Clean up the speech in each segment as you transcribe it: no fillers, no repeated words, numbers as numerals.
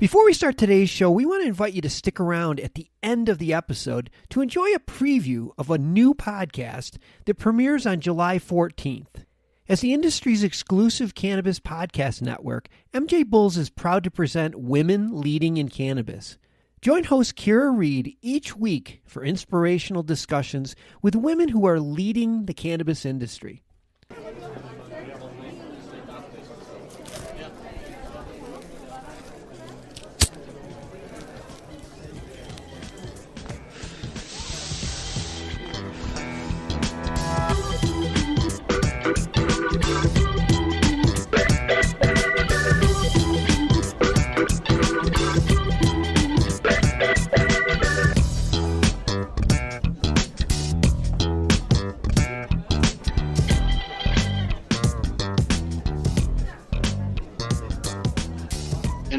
Before we start today's show, we want to invite you to stick around at the end of the episode to enjoy a preview of a new podcast that premieres on July 14th. As the industry's exclusive cannabis podcast network, MJBulls is proud to present Women Leading in Cannabis. Join host Kira Reed each week for inspirational discussions with women who are leading the cannabis industry.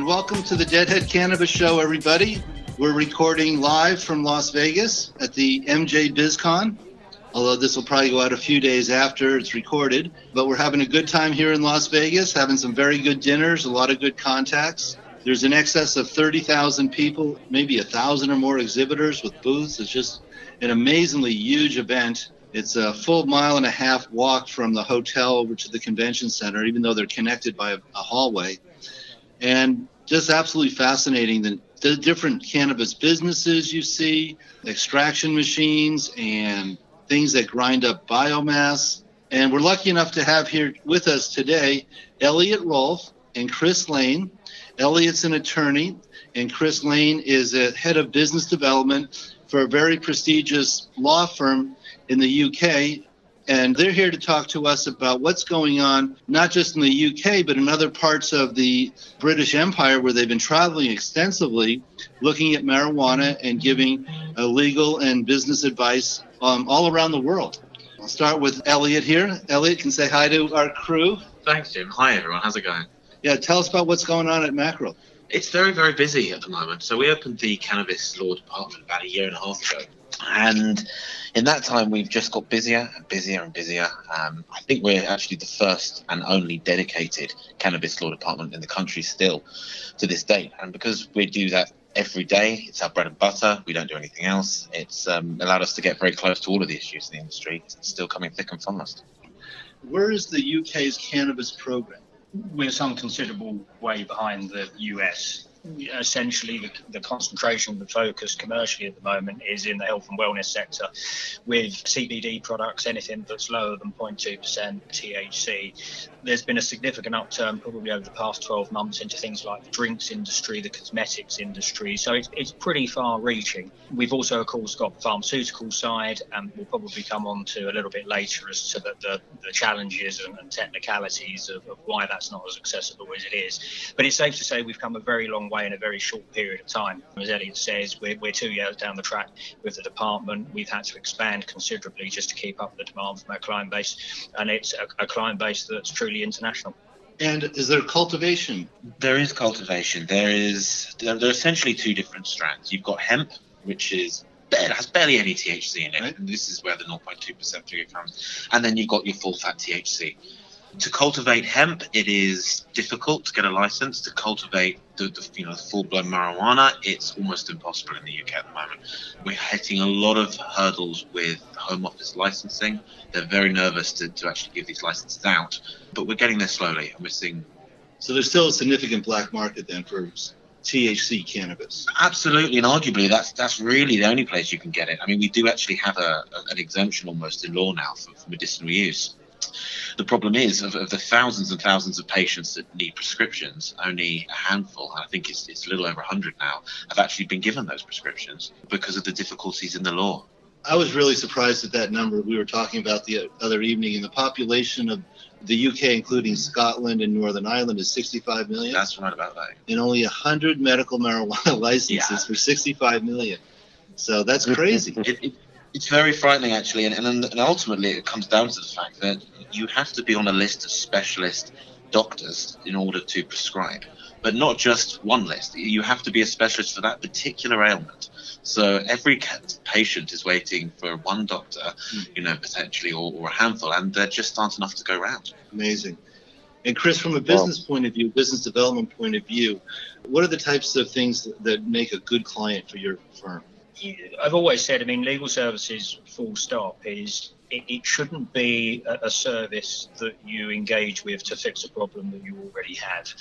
Welcome to the Deadhead Cannabis Show, everybody. We're recording live from Las Vegas at the MJBizCon, although this will probably go out a few days after it's recorded. But we're having a good time here in Las Vegas, having some very good dinners, a lot of good contacts. There's an excess of 30,000 people, maybe 1,000 or more exhibitors with booths. It's just an amazingly huge event. It's a full mile-and-a-half walk from the hotel over to the convention center, even though they're connected by a hallway. And just absolutely fascinating, the different cannabis businesses you see, extraction machines and things that grind up biomass. And we're lucky enough to have here with us today Elliott Rolfe and Chris Lane. Elliott's an attorney, and Chris Lane is a head of business development for a very prestigious law firm in the UK. And they're here to talk to us about what's going on, not just in the UK, but in other parts of the British Empire where they've been traveling extensively, looking at marijuana and giving legal and business advice all around the world. I'll start with Elliott here. Elliott can say hi to our crew. Thanks, Jim. Hi, everyone. How's it going? Yeah, tell us about what's going on at Mackrell. It's very, very busy at the moment. So we opened the Cannabis Law Department about a year and a half ago. And in that time, we've just got busier and busier and busier. I think we're actually the first and only dedicated cannabis law department in the country still to this date. And because we do that every day, it's our bread and butter. We don't do anything else. It's allowed us to get very close to all of the issues in the industry. It's still coming thick and fast. Where is the UK's Cannabis Program? We're some considerable way behind the US. Essentially, the concentration, the focus commercially at the moment is in the health and wellness sector with CBD products, anything that's lower than 0.2% THC. There's been a significant upturn probably over the past 12 months into things like the drinks industry, the cosmetics industry. So it's pretty far reaching. We've also, of course, got the pharmaceutical side, and we'll probably come on to a little bit later as to the challenges and technicalities of why that's not as accessible as it is. But it's safe to say we've come a very long way in a very short period of time. As Elliott says, we're 2 years down the track with the department. We've had to expand considerably just to keep up the demand from our client base, and it's a client base that's truly international. And is there cultivation? There is cultivation. There are essentially two different strands. You've got hemp, which has barely any THC in it. Right. And this is where the 0.2% figure comes. And then you've got your full fat THC. To cultivate hemp, it is difficult to get a license. To cultivate the full-blown marijuana, it's almost impossible in the UK at the moment. We're hitting a lot of hurdles with Home Office licensing. They're very nervous to actually give these licenses out, but we're getting there slowly, and we're seeing. So there's still a significant black market then for THC cannabis. Absolutely, and arguably that's really the only place you can get it. I mean, we do actually have an exemption almost in law now for medicinal use. The problem is, of the thousands and thousands of patients that need prescriptions, only a handful, I think it's a little over 100 now, have actually been given those prescriptions because of the difficulties in the law. I was really surprised at that number we were talking about the other evening. And the population of the UK, including Scotland and Northern Ireland, is 65 million. That's right about that. And only 100 medical marijuana licenses for 65 million. So that's crazy. It's very frightening, actually, and ultimately it comes down to the fact that you have to be on a list of specialist doctors in order to prescribe, but not just one list. You have to be a specialist for that particular ailment. So every patient is waiting for one doctor, potentially, or a handful, and there just aren't enough to go around. Amazing. And Chris, from a business point of view, business development point of view, what are the types of things that make a good client for your firm? I've always said, legal services, full stop, it shouldn't be a service that you engage with to fix a problem that you already have.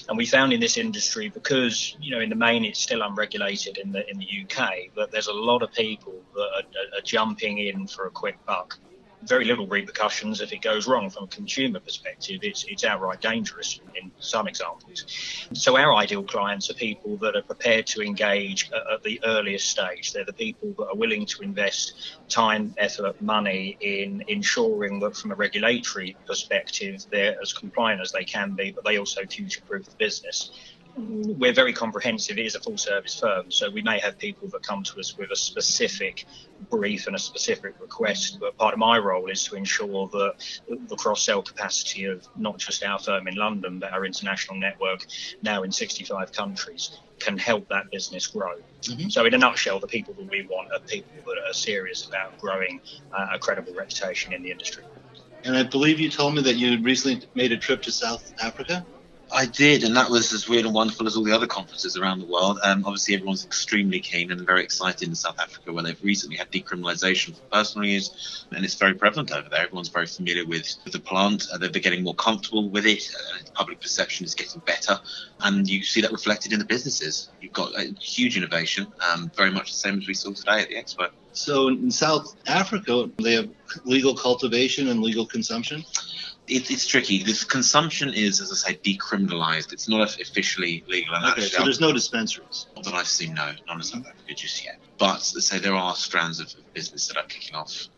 And we found in this industry, because, in the main it's still unregulated in the UK, that there's a lot of people that are jumping in for a quick buck. Very little repercussions if it goes wrong from a consumer perspective. It's outright dangerous in some examples. So our ideal clients are people that are prepared to engage at the earliest stage. They're the people that are willing to invest time, effort, money in ensuring that from a regulatory perspective they're as compliant as they can be, but they also future-proof the business. We're very comprehensive. It is a full-service firm, so we may have people that come to us with a specific brief and a specific request, but part of my role is to ensure that the cross-sell capacity of not just our firm in London, but our international network now in 65 countries can help that business grow. Mm-hmm. So in a nutshell, the people that we want are people that are serious about growing a credible reputation in the industry. And I believe you told me that you recently made a trip to South Africa? I did, and that was as weird and wonderful as all the other conferences around the world. Obviously, everyone's extremely keen and very excited in South Africa, where they've recently had decriminalisation for personal use, and it's very prevalent over there. Everyone's very familiar with the plant. They're getting more comfortable with it. Public perception is getting better, and you see that reflected in the businesses. You've got a huge innovation, very much the same as we saw today at the Expo. So in South Africa, they have legal cultivation and legal consumption? It's tricky. This consumption is, as I say, decriminalised. It's not officially legal. And okay, so there's no dispensaries? Not that I've seen, no. Not in South Africa just yet. But, let's say, there are strands of business that are kicking off,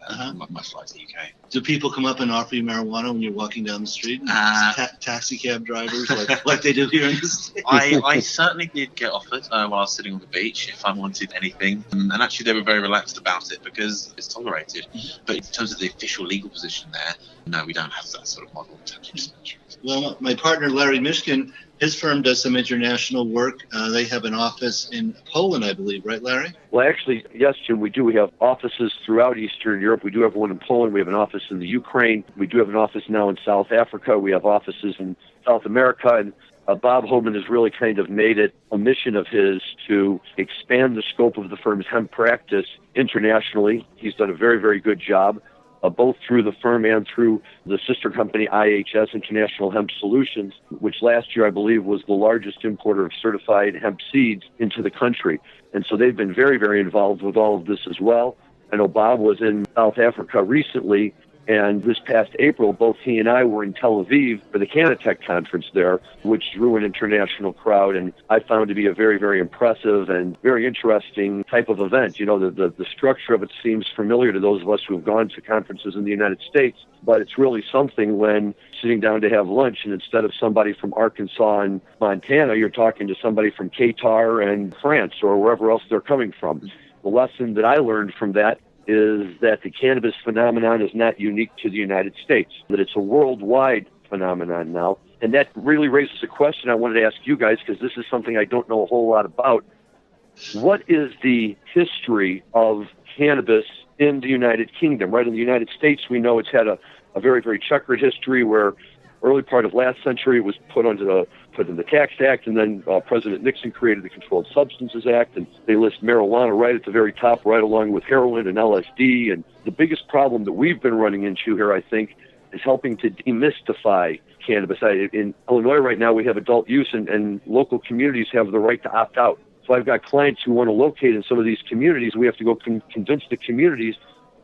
much like the UK. Do people come up and offer you marijuana when you're walking down the street? Taxi cab drivers, like they do here in the States? I certainly did get offered while I was sitting on the beach if I wanted anything. And actually, they were very relaxed about it because it's tolerated. But in terms of the official legal position there, no, we don't have that sort of model in terms of dispensaries. Well, my partner, Larry Mishkin, his firm does some international work. They have an office in Poland, I believe, right, Larry? Well, actually, yes, Jim, we do. We have offices throughout Eastern Europe. We do have one in Poland. We have an office in the Ukraine. We do have an office now in South Africa. We have offices in South America. And Bob Homan has really kind of made it a mission of his to expand the scope of the firm's hemp practice internationally. He's done a very, very good job. Both through the firm and through the sister company IHS, International Hemp Solutions, which last year I believe was the largest importer of certified hemp seeds into the country. And so they've been very, very involved with all of this as well. I know Bob was in South Africa recently, and this past April, both he and I were in Tel Aviv for the Canna conference there, which drew an international crowd, and I found to be a very, very impressive and very interesting type of event. The structure of it seems familiar to those of us who have gone to conferences in the United States, but it's really something when sitting down to have lunch, and instead of somebody from Arkansas and Montana, you're talking to somebody from Qatar and France or wherever else they're coming from. The lesson that I learned from that is that the cannabis phenomenon is not unique to the United States, that it's a worldwide phenomenon now. And that really raises a question I wanted to ask you guys, because this is something I don't know a whole lot about. What is the history of cannabis in the United Kingdom? Right, in the United States, we know it's had a very, very checkered history where early part of last century it was put in the Tax Act, and then President Nixon created the Controlled Substances Act, and they list marijuana right at the very top, right along with heroin and LSD. And the biggest problem that we've been running into here, I think, is helping to demystify cannabis. In Illinois right now, we have adult use, and local communities have the right to opt out. So I've got clients who want to locate in some of these communities. We have to go convince the communities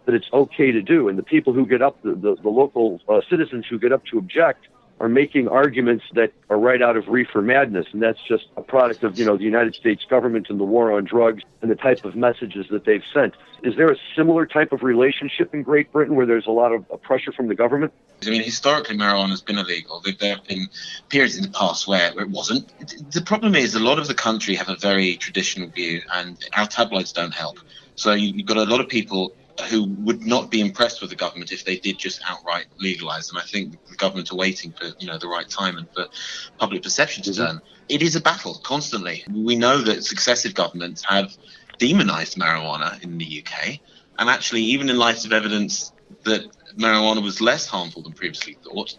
that it's okay to do. And the people who get up, the local citizens who get up to object, are making arguments that are right out of reefer madness. And that's just a product of, the United States government and the war on drugs and the type of messages that they've sent. Is there a similar type of relationship in Great Britain where there's a lot of pressure from the government? Historically, marijuana has been illegal. There have been periods in the past where it wasn't. The problem is a lot of the country have a very traditional view, and our tabloids don't help. So you've got a lot of people who would not be impressed with the government if they did just outright legalise. And I think the government are waiting for the right time and for public perception to turn. It is a battle constantly. We know that successive governments have demonised marijuana in the UK, and actually even in light of evidence that marijuana was less harmful than previously thought,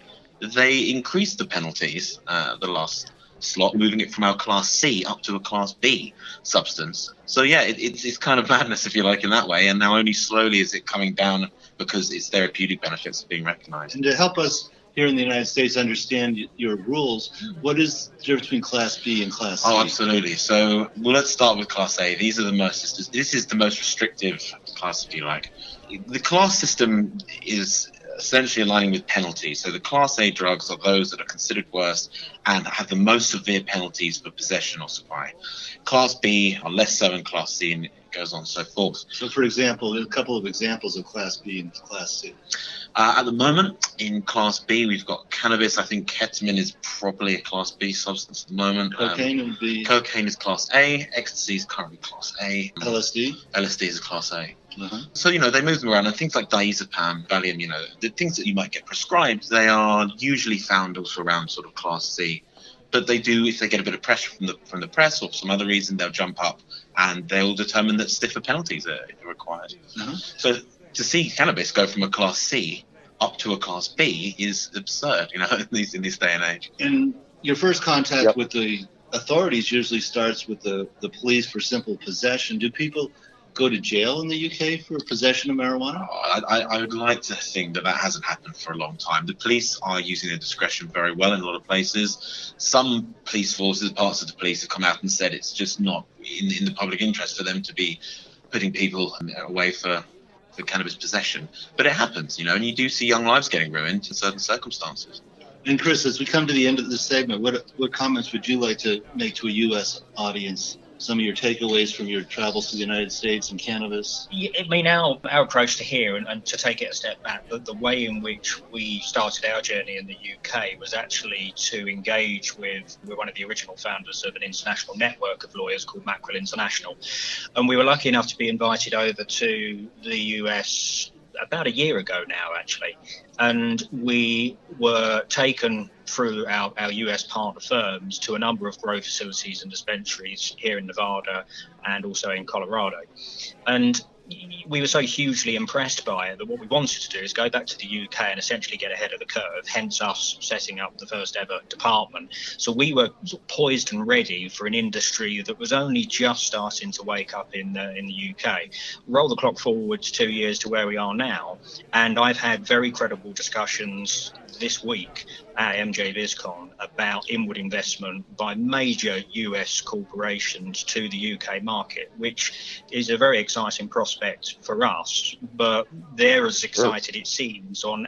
they increased the penalties, the last slot, moving it from our Class C up to a Class B substance. So yeah, it's kind of madness, if you like, in that way. And now only slowly is it coming down because its therapeutic benefits are being recognized. And to help us here in the United States understand your rules, what is the difference between Class B and Class C? Oh, absolutely. So let's start with Class A. This is the most restrictive class, if you like. The class system is essentially aligning with penalties. So the Class A drugs are those that are considered worst and have the most severe penalties for possession or supply. Class B are less so than Class C, and it goes on and so forth. So, for example, a couple of examples of Class B and Class C. At the moment, in Class B, we've got cannabis. I think ketamine is probably a Class B substance at the moment. Cocaine would be? Cocaine is Class A. Ecstasy is currently Class A. LSD? LSD is Class A. Uh-huh. So, they move them around, and things like diazepam, Valium, the things that you might get prescribed, they are usually found also around sort of Class C. But they do, if they get a bit of pressure from the press or for some other reason, they'll jump up and they'll determine that stiffer penalties are required. Uh-huh. So to see cannabis go from a Class C up to a Class B is absurd, in this day and age. And your first contact with the authorities usually starts with the police for simple possession. Do people go to jail in the UK for possession of marijuana? I would like to think that hasn't happened for a long time. The police are using their discretion very well in a lot of places. Some police forces, parts of the police, have come out and said it's just not in the public interest for them to be putting people away for cannabis possession. But it happens, and you do see young lives getting ruined in certain circumstances. And Chris, as we come to the end of this segment, what comments would you like to make to a U.S. audience? Some of your takeaways from your travels to the United States and cannabis? Yeah, I mean, our approach to here, and to take it a step back, the way in which we started our journey in the UK was actually to engage with one of the original founders of an international network of lawyers called Mackrell International. And we were lucky enough to be invited over to the US about a year ago now, actually. And we were taken through our US partner firms to a number of grow facilities and dispensaries here in Nevada and also in Colorado. And we were so hugely impressed by it that what we wanted to do is go back to the UK and essentially get ahead of the curve, hence us setting up the first ever department. So we were poised and ready for an industry that was only just starting to wake up in the UK. Roll the clock forward 2 years to where we are now, and I've had very credible discussions this week at MJBizCon about inward investment by major US corporations to the UK market, which is a very exciting prospect for us, but they're as excited, it seems, on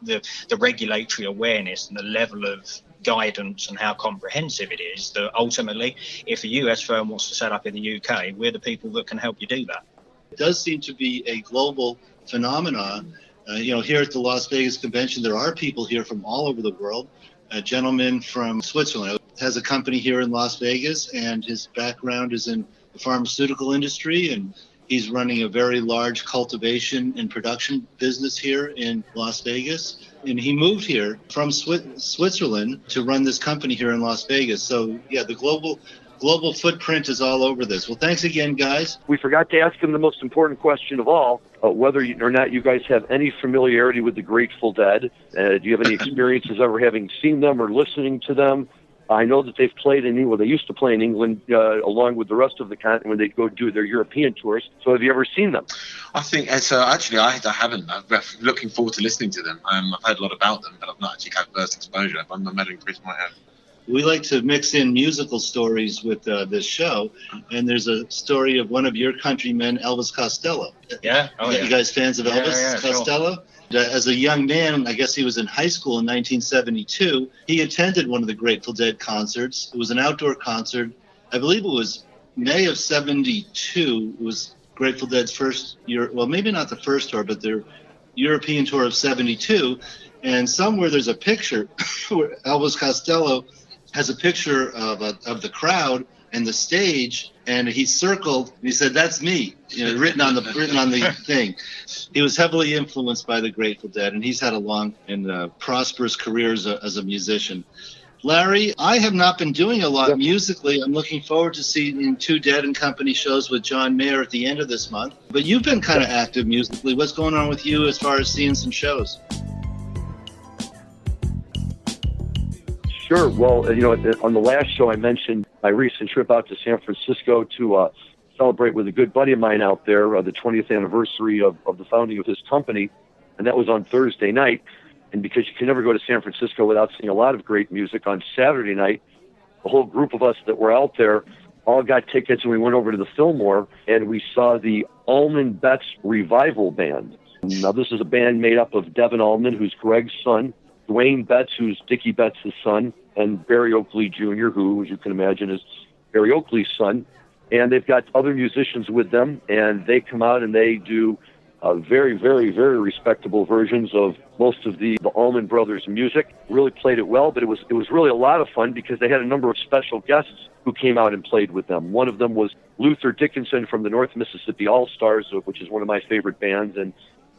the regulatory awareness and the level of guidance and how comprehensive it is, that ultimately, if a US firm wants to set up in the UK, we're the people that can help you do that. It does seem to be a global phenomenon. Here at the Las Vegas convention, there are people here from all over the world. A gentleman from Switzerland has a company here in Las Vegas, and his background is in the pharmaceutical industry, and he's running a very large cultivation and production business here in Las Vegas. And he moved here from Switzerland to run this company here in Las Vegas. So, yeah, the global footprint is all over this. Well, thanks again, guys. We forgot to ask him the most important question of all, whether or not you guys have any familiarity with the Grateful Dead. Do you have any experiences ever having seen them or listening to them? I know that they've played in England. They used to play in England along with the rest of the continent when they go do their European tours. So have you ever seen them? I think actually I haven't. I'm looking forward to listening to them. I've heard a lot about them, but I've not actually had first exposure. I imagine Chris might have. We like to mix in musical stories with this show, and there's a story of one of your countrymen, Elvis Costello. Yeah? Oh, yeah. You guys fans of Elvis Costello? Sure. As a young man, I guess he was in high school in 1972, he attended one of the Grateful Dead concerts. It was an outdoor concert. I believe it was May of 72. It was Grateful Dead's first year, well, maybe not the first tour, but their European tour of 72. And somewhere there's a picture where Elvis Costello has a picture of the crowd and the stage, and he circled and he said, "That's me," written on the thing. He was heavily influenced by the Grateful Dead, and he's had a long and prosperous career as a musician. Larry, I have not been doing a lot musically. I'm looking forward to seeing 2 Dead and Company shows with John Mayer at the end of this month. But you've been kind of active musically. What's going on with you as far as seeing some shows? Sure. Well, on the last show I mentioned my recent trip out to San Francisco to celebrate with a good buddy of mine out there, the 20th anniversary of the founding of his company, and that was on Thursday night. And because you can never go to San Francisco without seeing a lot of great music, on Saturday night, the whole group of us that were out there all got tickets, and we went over to the Fillmore, and we saw the Allman Betts Revival Band. Now, this is a band made up of Devin Allman, who's Greg's son, Dwayne Betts, who's Dickie Betts' son, and Barry Oakley Jr., who, as you can imagine, is Barry Oakley's son. And they've got other musicians with them, and they come out and they do very, very, very respectable versions of most of the Allman Brothers music. Really played it well, but it was really a lot of fun because they had a number of special guests who came out and played with them. One of them was Luther Dickinson from the North Mississippi All-Stars, which is one of my favorite bands, and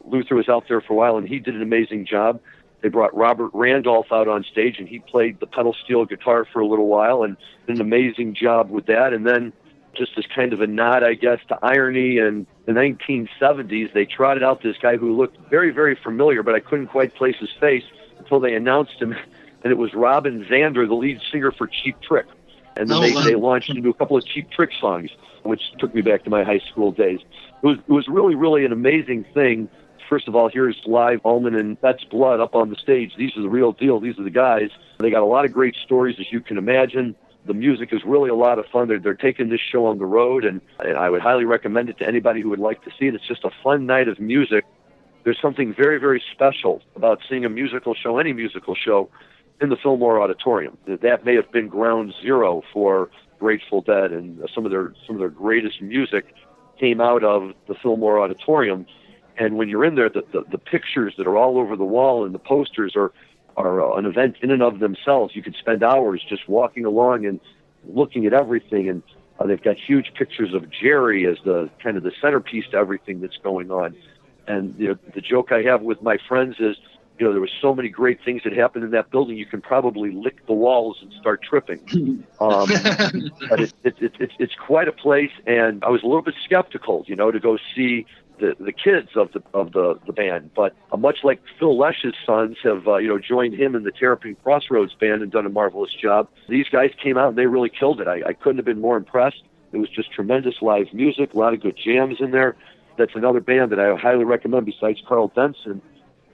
Luther was out there for a while, and he did an amazing job. They brought Robert Randolph out on stage, and he played the pedal steel guitar for a little while and did an amazing job with that. And then, just as kind of a nod, I guess, to irony, in the 1970s, they trotted out this guy who looked very, very familiar, but I couldn't quite place his face until they announced him, and it was Robin Zander, the lead singer for Cheap Trick. And then they launched into a couple of Cheap Trick songs, which took me back to my high school days. It was really, really an amazing thing. First of all, here's live Allman and Betts Blood up on the stage. These are the real deal. These are the guys. They got a lot of great stories, as you can imagine. The music is really a lot of fun. They're taking this show on the road, and I would highly recommend it to anybody who would like to see it. It's just a fun night of music. There's something very, very special about seeing a musical show, any musical show, in the Fillmore Auditorium. That may have been ground zero for Grateful Dead, and some of their greatest music came out of the Fillmore Auditorium. And when you're in there, the pictures that are all over the wall and the posters are an event in and of themselves. You could spend hours just walking along and looking at everything. And they've got huge pictures of Jerry as the kind of the centerpiece to everything that's going on. And the joke I have with my friends is, there were so many great things that happened in that building, you can probably lick the walls and start tripping. But it's quite a place, and I was a little bit skeptical, to go see the kids of the band. But much like Phil Lesch's sons have joined him in the Terrapin Crossroads band and done a marvelous job, these guys came out and they really killed it. I couldn't have been more impressed. It was just tremendous live music, a lot of good jams in there. That's another band that I highly recommend besides Carl Denson.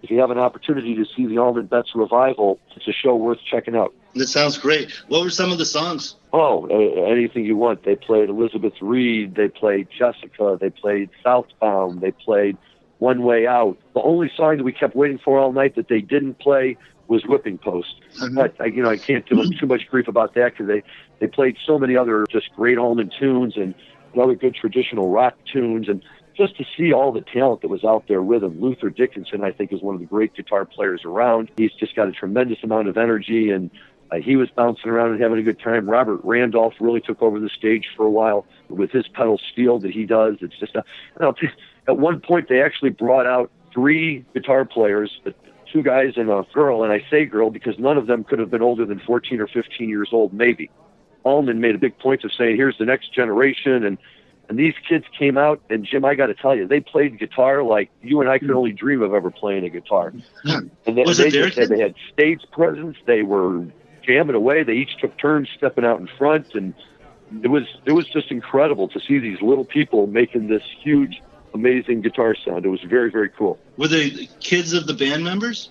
If you have an opportunity to see the Allman Betts Revival, it's a show worth checking out. That sounds great. What were some of the songs? Oh, anything you want. They played Elizabeth Reed. They played Jessica. They played Southbound. They played One Way Out. The only song that we kept waiting for all night that they didn't play was Whipping Post. Mm-hmm. But I can't give them too much grief about that because they played so many other just great Allman tunes and other good traditional rock tunes, and just to see all the talent that was out there with him. Luther Dickinson, I think, is one of the great guitar players around. He's just got a tremendous amount of energy, and he was bouncing around and having a good time. Robert Randolph really took over the stage for a while with his pedal steel that he does. It's just at one point they actually brought out 3 guitar players, 2 guys and a girl, and I say girl because none of them could have been older than 14 or 15 years old, maybe. Allman made a big point of saying, here's the next generation, and these kids came out, and Jim, I got to tell you, they played guitar like you and I could only dream of ever playing a guitar. And they had stage presence. They were jamming away. They each took turns stepping out in front, and it was just incredible to see these little people making this huge, amazing guitar sound. It was very, very cool. Were they kids of the band members?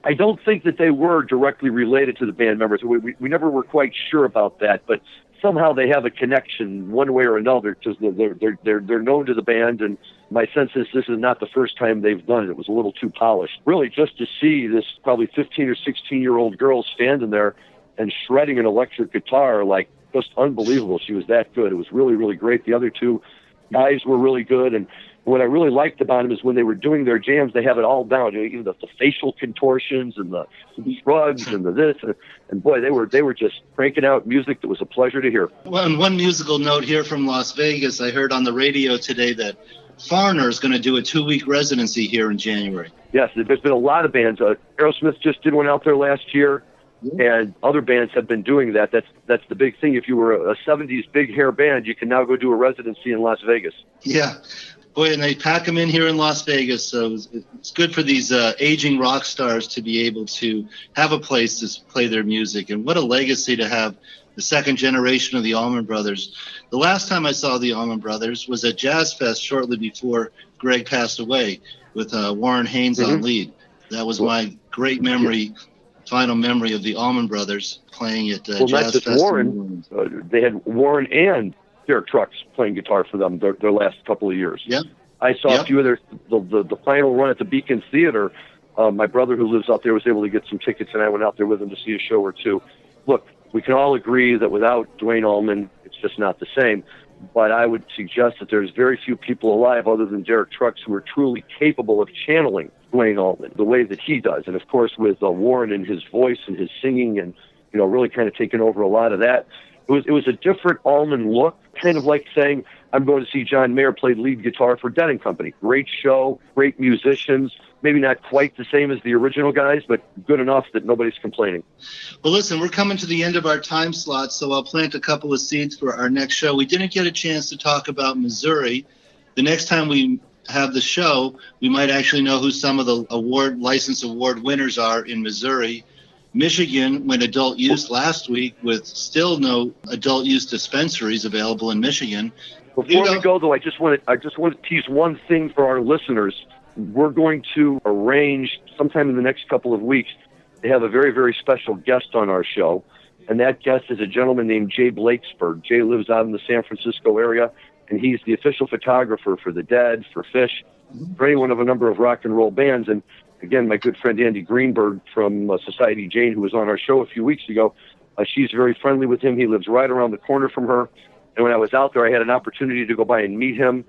I don't think that they were directly related to the band members. We never were quite sure about that, but somehow they have a connection one way or another because they're known to the band, and my sense is this is not the first time they've done it. It was a little too polished. Really, just to see this probably 15 or 16-year-old girl standing there and shredding an electric guitar, like, just unbelievable. She was that good. It was really, really great. The other 2 guys were really good, and what I really liked about them is when they were doing their jams, they have it all down. Even the facial contortions and the shrugs and the this, and boy, they were just cranking out music that was a pleasure to hear. Well, and one musical note here from Las Vegas, I heard on the radio today that Foreigner is going to do a 2-week residency here in January. Yes, there's been a lot of bands. Aerosmith just did one out there last year, and other bands have been doing that. That's the big thing. If you were a 70s big hair band, you can now go do a residency in Las Vegas. Yeah. Boy, and they pack them in here in Las Vegas, so it's good for these aging rock stars to be able to have a place to play their music. And what a legacy to have the second generation of the Allman Brothers. The last time I saw the Allman Brothers was at Jazz Fest shortly before Greg passed away, with Warren Haynes on lead. That was my great memory, final memory of the Allman Brothers playing at Jazz Fest. Warren, they had Warren and Derek Trucks playing guitar for them their last couple of years. Yeah. I saw a few of the final run at the Beacon Theater. My brother, who lives out there, was able to get some tickets, and I went out there with him to see a show or two. Look, we can all agree that without Duane Allman, it's just not the same. But I would suggest that there's very few people alive other than Derek Trucks who are truly capable of channeling Duane Allman the way that he does. And, of course, with Warren and his voice and his singing and, really kind of taking over a lot of that, it was a different Allman look, kind of like saying, I'm going to see John Mayer play lead guitar for Dead & Company. Great show, great musicians, maybe not quite the same as the original guys, but good enough that nobody's complaining. Well, listen, we're coming to the end of our time slot, so I'll plant a couple of seeds for our next show. We didn't get a chance to talk about Missouri. The next time we have the show, we might actually know who some of the license award winners are in Missouri. Michigan went adult use last week with still no adult use dispensaries available in Michigan. Before we go, though, I just want to tease one thing for our listeners. We're going to arrange sometime in the next couple of weeks to have a very, very special guest on our show, and that guest is a gentleman named Jay Blakesberg. Jay lives out in the San Francisco area, and he's the official photographer for The Dead, for Fish, for any one of a number of rock and roll bands. And again, my good friend Andy Greenberg from Society Jane, who was on our show a few weeks ago, she's very friendly with him. He lives right around the corner from her. And when I was out there, I had an opportunity to go by and meet him,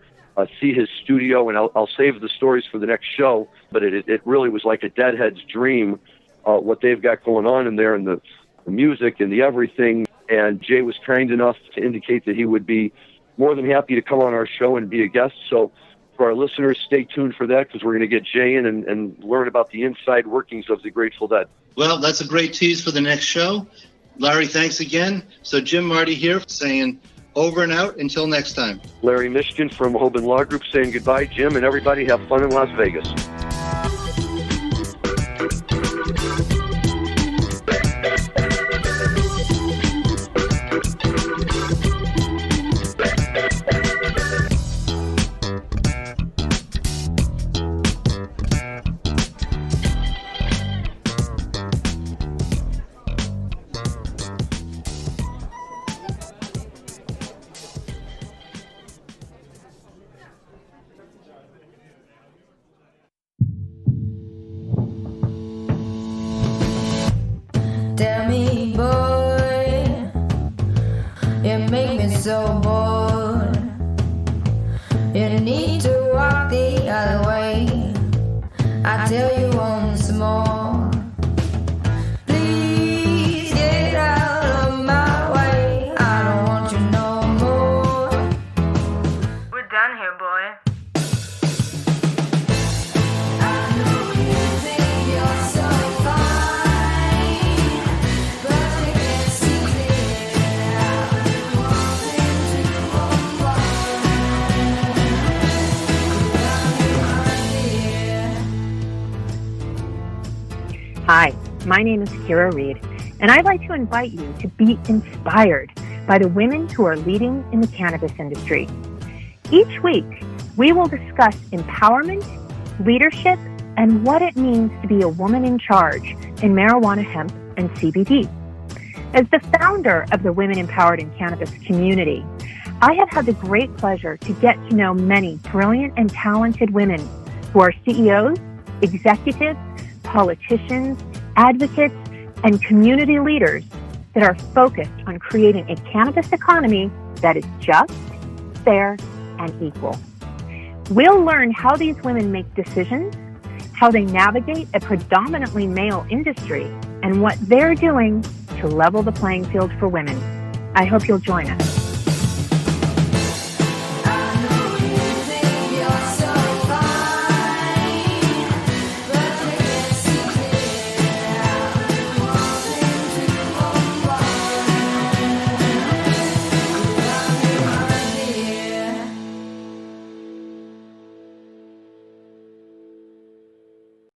see his studio, and I'll save the stories for the next show. But it really was like a Deadhead's dream, what they've got going on in there, and the music and the everything. And Jay was kind enough to indicate that he would be more than happy to come on our show and be a guest. So for our listeners, stay tuned for that, because we're going to get Jay in and learn about the inside workings of the Grateful Dead. Well, that's a great tease for the next show. Larry, thanks again. So Jim Marty here saying over and out until next time. Larry Mishkin from Hoban Law Group saying goodbye, Jim, and everybody have fun in Las Vegas. Tell me, boy, you make me so bored. You need to walk the other way. I tell you once more. Please get out of my way. I don't want you no more. We're done here, boy. I know you think you're so fine, but you can't see clear. I've been wanting to unwind. Hi, my name is Kira Reed, and I'd like to invite you to be inspired by the women who are leading in the cannabis industry. Each week, we will discuss empowerment, leadership, and what it means to be a woman in charge in marijuana, hemp, and CBD. As the founder of the Women Empowered in Cannabis community, I have had the great pleasure to get to know many brilliant and talented women who are CEOs, executives, politicians, advocates, and community leaders that are focused on creating a cannabis economy that is just, fair, and equal. We'll learn how these women make decisions, how they navigate a predominantly male industry, and what they're doing to level the playing field for women. I hope you'll join us.